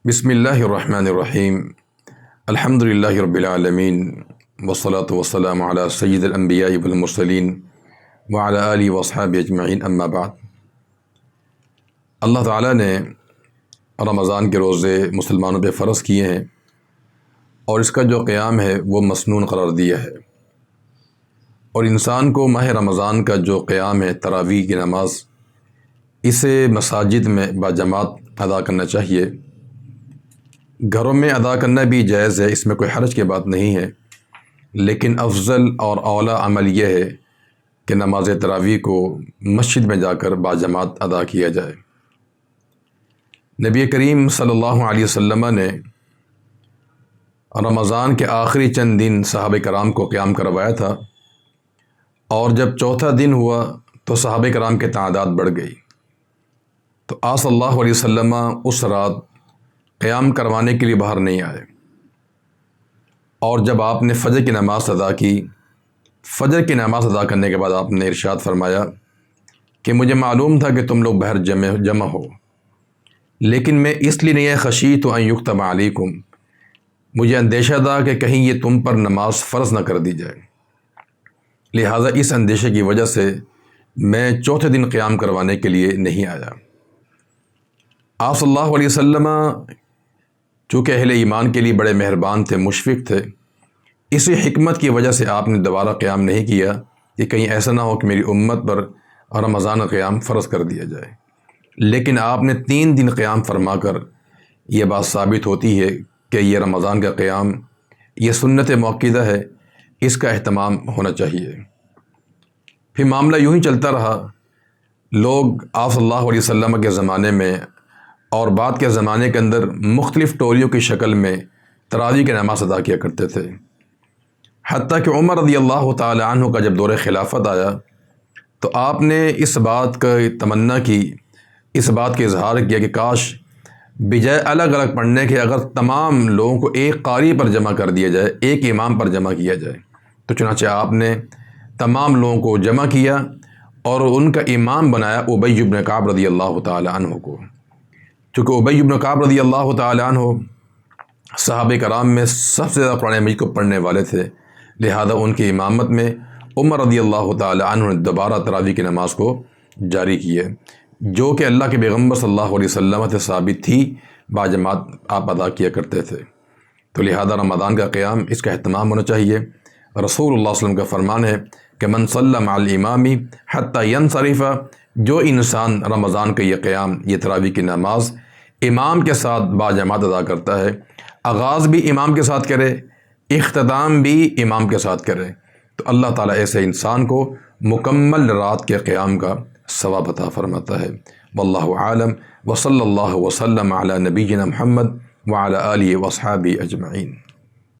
بسم اللہ الرحمن الرحیم الحمد للہ رب العالمین والصلاة والسلام علی سید الانبیاء والمرسلین وعلی آلہ واصحابہ اجمعین اما بعد۔ اللہ تعالیٰ نے رمضان کے روزے مسلمانوں پہ فرض کیے ہیں اور اس کا جو قیام ہے وہ مسنون قرار دیا ہے، اور انسان کو ماہ رمضان کا جو قیام ہے تراویح کی نماز، اسے مساجد میں باجماعت ادا کرنا چاہیے۔ گھروں میں ادا کرنا بھی جائز ہے، اس میں کوئی حرج کی بات نہیں ہے، لیکن افضل اور اعلیٰ عمل یہ ہے کہ نماز تراویح کو مسجد میں جا کر باجماعت ادا کیا جائے۔ نبی کریم صلی اللہ علیہ وسلم نے رمضان کے آخری چند دن صحابہ کرام کو قیام کروایا تھا، اور جب چوتھا دن ہوا تو صحابہ کرام کی تعداد بڑھ گئی، تو آپ صلی اللہ علیہ وسلم اس رات قیام کروانے کے لیے باہر نہیں آئے، اور جب آپ نے فجر کی نماز ادا کی، فجر کی نماز ادا کرنے کے بعد آپ نے ارشاد فرمایا کہ مجھے معلوم تھا کہ تم لوگ باہر جمع ہو، لیکن میں اس لیے نہیں خشیت ان یکتب علیکم، مجھے اندیشہ تھا کہ کہیں یہ تم پر نماز فرض نہ کر دی جائے، لہٰذا اس اندیشے کی وجہ سے میں چوتھے دن قیام کروانے کے لیے نہیں آیا۔ آپ صلی اللہ علیہ وسلم چونکہ اہل ایمان کے لیے بڑے مہربان تھے، مشفق تھے، اسی حکمت کی وجہ سے آپ نے دوبارہ قیام نہیں کیا کہ کہیں ایسا نہ ہو کہ میری امت پر رمضان قیام فرض کر دیا جائے، لیکن آپ نے 3 دن قیام فرما کر یہ بات ثابت ہوتی ہے کہ یہ رمضان کا قیام یہ سنت مؤکدہ ہے، اس کا اہتمام ہونا چاہیے۔ پھر معاملہ یوں ہی چلتا رہا، لوگ آپ صلی اللہ علیہ وسلم کے زمانے میں اور بعد کے زمانے کے اندر مختلف ٹولیوں کی شکل میں تراویح کی نماز ادا کیا کرتے تھے، حتیٰ کہ عمر رضی اللہ تعالی عنہ کا جب دور خلافت آیا تو آپ نے اس بات کا تمنا کی، اس بات کا اظہار کیا کہ کاش بجائے الگ الگ پڑھنے کے اگر تمام لوگوں کو ایک قاری پر جمع کر دیا جائے، ایک امام پر جمع کیا جائے۔ تو چنانچہ آپ نے تمام لوگوں کو جمع کیا اور ان کا امام بنایا ابی بن کعب رضی اللہ تعالی عنہ کو۔ چونکہ ابی بن کعب رضی اللہ تعالی عنہ صحابہ کرام میں سب سے زیادہ قرآن مجید کو پڑھنے والے تھے، لہذا ان کی امامت میں عمر رضی اللہ تعالی عنہ نے دوبارہ تراویح کی نماز کو جاری کی ہے، جو کہ اللہ کے پیغمبر صلی اللہ علیہ وسلم سے ثابت تھی، باجماعت آپ ادا کیا کرتے تھے۔ تو لہذا رمضان کا قیام اس کا اہتمام ہونا چاہیے۔ رسول اللہ صلی اللہ علیہ وسلم کا فرمان ہے کہ من صلی مع الامام حتی ینصرف، جو انسان رمضان کا یہ قیام، یہ تراویح کی نماز امام کے ساتھ باجماعت ادا کرتا ہے، آغاز بھی امام کے ساتھ کرے، اختتام بھی امام کے ساتھ کرے، تو اللہ تعالیٰ ایسے انسان کو مکمل رات کے قیام کا ثواب عطا فرماتا ہے۔ واللہ عالم، وصلی اللہ وسلم علی نبینا محمد وعلی آلہ واصحابہ اجمعین۔